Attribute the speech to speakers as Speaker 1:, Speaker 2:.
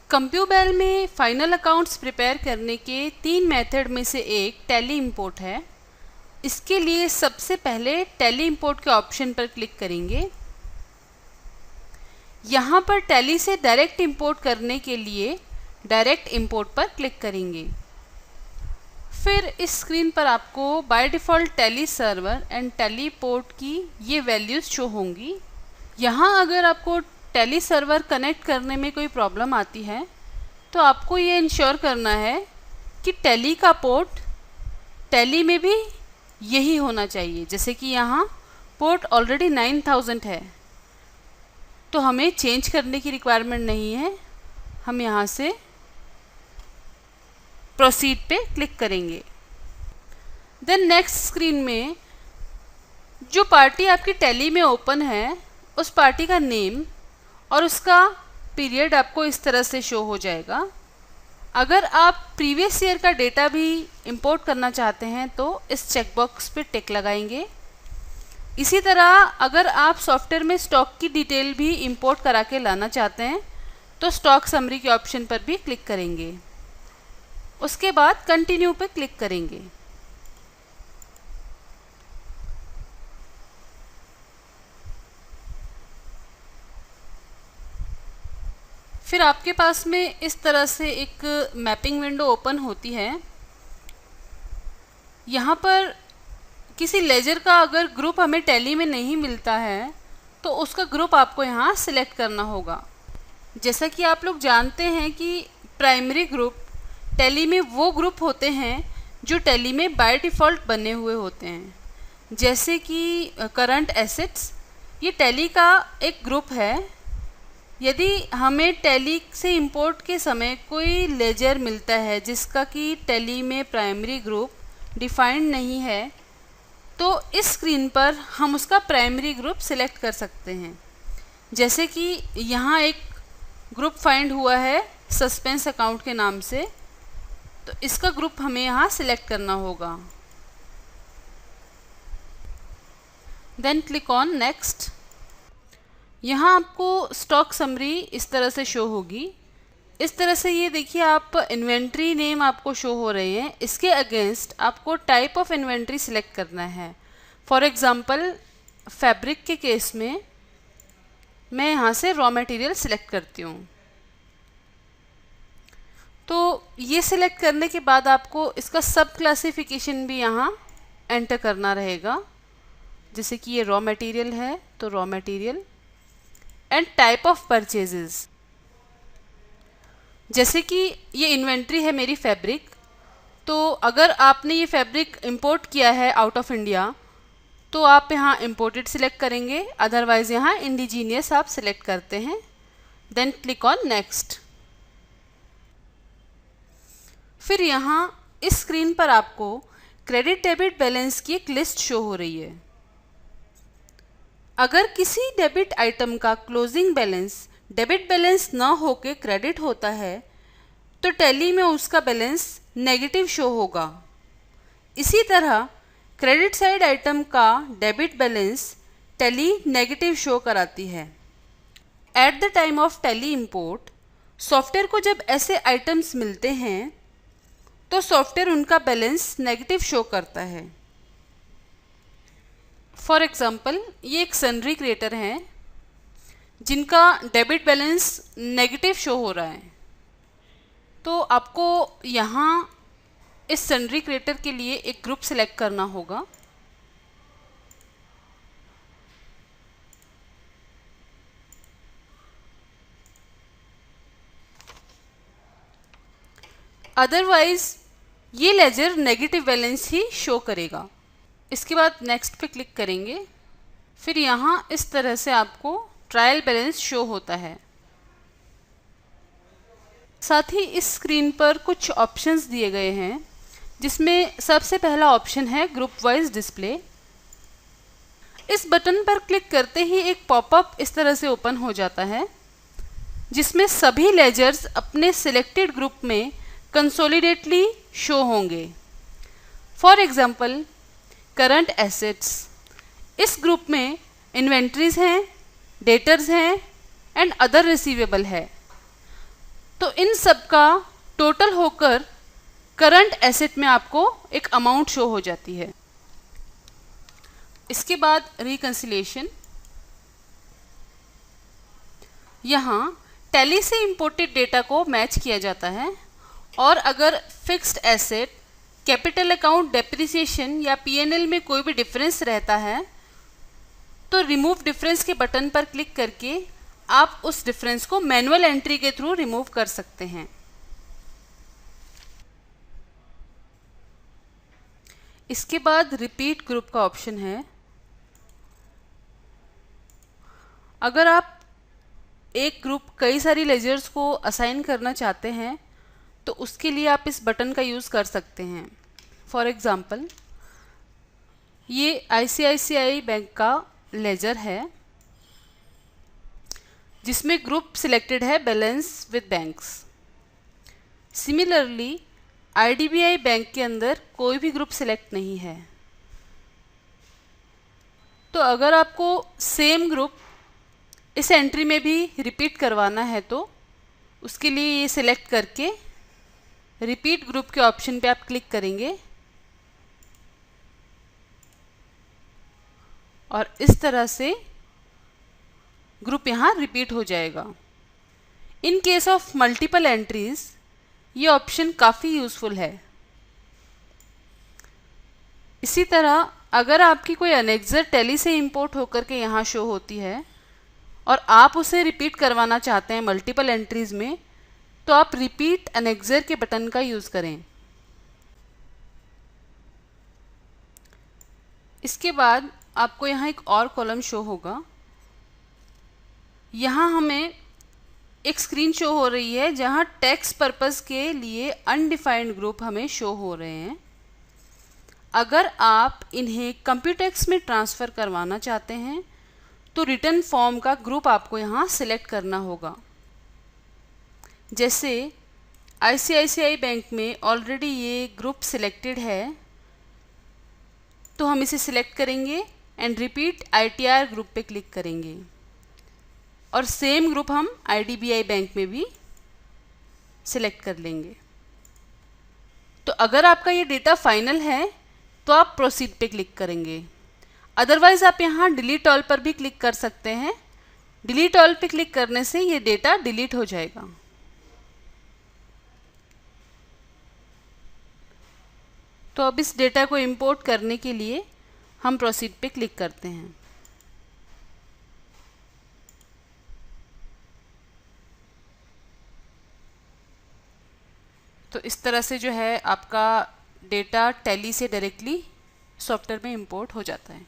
Speaker 1: कंप्यूबेल में final accounts prepare करने के 3 मेथड में से एक टैली इंपोर्ट है। इसके लिए सबसे पहले टैली इंपोर्ट के ऑप्शन पर क्लिक करेंगे। यहाँ पर टैली से डायरेक्ट इंपोर्ट करने के लिए डायरेक्ट इंपोर्ट पर क्लिक करेंगे। फिर इस स्क्रीन पर आपको by default tally server and tally port की ये वैल्यूज़ शो होंगी। यहाँ अगर आपको टैली सर्वर कनेक्ट करने में कोई प्रॉब्लम आती है तो आपको ये इंश्योर करना है कि टैली का पोर्ट टैली में भी यही होना चाहिए। जैसे कि यहाँ पोर्ट ऑलरेडी 9000 है तो हमें चेंज करने की रिक्वायरमेंट नहीं है। हम यहाँ से प्रोसीड पे क्लिक करेंगे। देन नेक्स्ट स्क्रीन में जो पार्टी आपकी टैली में ओपन है उस पार्टी का नेम और उसका पीरियड आपको इस तरह से शो हो जाएगा। अगर आप प्रीवियस ईयर का डेटा भी इंपोर्ट करना चाहते हैं तो इस चेकबॉक्स पे टिक लगाएंगे। इसी तरह अगर आप सॉफ्टवेयर में स्टॉक की डिटेल भी इंपोर्ट करा के लाना चाहते हैं तो स्टॉक समरी के ऑप्शन पर भी क्लिक करेंगे। उसके बाद कंटिन्यू पे क्लिक करेंगे। फिर आपके पास में इस तरह से एक मैपिंग विंडो ओपन होती है। यहाँ पर किसी लेजर का अगर ग्रुप हमें टैली में नहीं मिलता है तो उसका ग्रुप आपको यहाँ सिलेक्ट करना होगा। जैसा कि आप लोग जानते हैं कि प्राइमरी ग्रुप टैली में वो ग्रुप होते हैं जो टैली में बाय डिफ़ॉल्ट बने हुए होते हैं। जैसे कि करंट एसेट्स, ये टैली का एक ग्रुप है। यदि हमें टैली से इंपोर्ट के समय कोई लेजर मिलता है जिसका कि टैली में प्राइमरी ग्रुप डिफाइंड नहीं है तो इस स्क्रीन पर हम उसका प्राइमरी ग्रुप सिलेक्ट कर सकते हैं। जैसे कि यहाँ एक ग्रुप फाइंड हुआ है सस्पेंस अकाउंट के नाम से, तो इसका ग्रुप हमें यहाँ सिलेक्ट करना होगा। Then click on next. यहाँ आपको स्टॉक समरी इस तरह से शो होगी। इस तरह से ये देखिए आप इन्वेंट्री नेम आपको शो हो रहे हैं। इसके अगेंस्ट आपको टाइप ऑफ इन्वेंट्री सिलेक्ट करना है। फॉर एग्ज़ाम्पल फैब्रिक के केस में मैं यहाँ से रॉ मटेरियल सिलेक्ट करती हूँ। तो ये सिलेक्ट करने के बाद आपको इसका सब क्लासिफिकेशन भी यहाँ एंटर करना रहेगा। जैसे कि ये रॉ मटेरियल है तो raw material and type of purchases. जैसे कि ये इन्वेंट्री है मेरी फैब्रिक, तो अगर आपने ये फैब्रिक इंपोर्ट किया है आउट ऑफ इंडिया तो आप यहाँ इंपोर्टेड सिलेक्ट करेंगे, अदरवाइज़ यहाँ इंडिजीनियस आप सिलेक्ट करते हैं। Then click on next. फिर यहाँ इस स्क्रीन पर आपको क्रेडिट डेबिट बैलेंस की एक लिस्ट शो हो रही है। अगर किसी डेबिट आइटम का क्लोजिंग बैलेंस डेबिट बैलेंस न होके क्रेडिट होता है तो टैली में उसका बैलेंस नेगेटिव शो होगा। इसी तरह क्रेडिट साइड आइटम का debit balance tally negative show कराती है। At the time of tally import software को जब ऐसे आइटम्स मिलते हैं तो सॉफ्टवेयर उनका बैलेंस नेगेटिव शो करता है। फॉर एग्ज़ाम्पल ये एक सन्ड्री क्रिएटर हैं जिनका डेबिट बैलेंस नेगेटिव शो हो रहा है। तो आपको यहाँ इस सन्ड्री क्रिएटर के लिए एक ग्रुप सिलेक्ट करना होगा। अदरवाइज ये लेजर नेगेटिव बैलेंस ही शो करेगा। इसके बाद नेक्स्ट पे क्लिक करेंगे। फिर यहाँ इस तरह से आपको ट्रायल बैलेंस शो होता है। साथ ही इस स्क्रीन पर कुछ ऑप्शंस दिए गए हैं जिसमें सबसे पहला ऑप्शन है ग्रुप वाइज डिस्प्ले। इस बटन पर क्लिक करते ही एक पॉपअप इस तरह से ओपन हो जाता है जिसमें सभी लेजर्स अपने सिलेक्टेड ग्रुप में कंसोलिडेटली शो होंगे। फॉर एग्जाम्पल करंट एसेट्स, इस ग्रुप में इन्वेंट्रीज हैं, डेटर्स हैं एंड अदर रिसीवेबल है। तो इन सब का टोटल होकर करंट एसेट में आपको एक अमाउंट शो हो जाती है। इसके बाद रिकंसिलिएशन। यहाँ टैली से इंपोर्टेड डेटा को मैच किया जाता है और अगर fixed asset, capital account, depreciation या पीएनएल में कोई भी डिफरेंस रहता है तो रिमूव डिफरेंस के बटन पर क्लिक करके आप उस डिफरेंस को मैनुअल एंट्री के थ्रू रिमूव कर सकते हैं। इसके बाद रिपीट ग्रुप का ऑप्शन है। अगर आप एक ग्रुप कई सारी लेजर्स को असाइन करना चाहते हैं तो उसके लिए आप इस बटन का यूज़ कर सकते हैं। फॉर एग्ज़ाम्पल, ये आईसीआईसीआई बैंक का लेजर है जिसमें ग्रुप सिलेक्टेड है balance with banks. Similarly IDBI bank के अंदर कोई भी ग्रुप सिलेक्ट नहीं है। तो अगर आपको सेम ग्रुप इस एंट्री में भी रिपीट करवाना है तो उसके लिए ये सिलेक्ट करके रिपीट ग्रुप के ऑप्शन पे आप क्लिक करेंगे और इस तरह से ग्रुप यहाँ रिपीट हो जाएगा। In case of multiple entries ये ऑप्शन काफ़ी यूज़फुल है। इसी तरह अगर आपकी कोई अनेक्सर टैली से इंपोर्ट होकर के यहाँ शो होती है और आप उसे रिपीट करवाना चाहते हैं मल्टीपल एंट्रीज में तो आप रिपीट अनेक्सर के बटन का यूज़ करें। इसके बाद आपको यहाँ एक और कॉलम शो होगा। यहाँ हमें एक स्क्रीन शो हो रही है जहाँ टैक्स पर्पस के लिए अनडिफाइंड ग्रुप हमें शो हो रहे हैं। अगर आप इन्हें कंप्यूटेक्स में ट्रांसफ़र करवाना चाहते हैं तो रिटर्न फॉर्म का ग्रुप आपको यहाँ सिलेक्ट करना होगा। जैसे आईसीआईसीआई बैंक में ऑलरेडी ये ग्रुप सिलेक्टेड है तो हम इसे सिलेक्ट करेंगे एंड रिपीट आईटीआर ग्रुप पे क्लिक करेंगे और सेम ग्रुप हम आईडीबीआई बैंक में भी सिलेक्ट कर लेंगे। तो अगर आपका ये डेटा फाइनल है तो आप प्रोसीड पे क्लिक करेंगे। अदरवाइज आप यहाँ डिलीट ऑल पर भी क्लिक कर सकते हैं। डिलीट ऑल पे क्लिक करने से ये डेटा डिलीट हो जाएगा। तो अब इस डेटा को इंपोर्ट करने के लिए हम प्रोसीड पे क्लिक करते हैं। तो इस तरह से जो है आपका डेटा टैली से डायरेक्टली सॉफ्टवेयर में इंपोर्ट हो जाता है।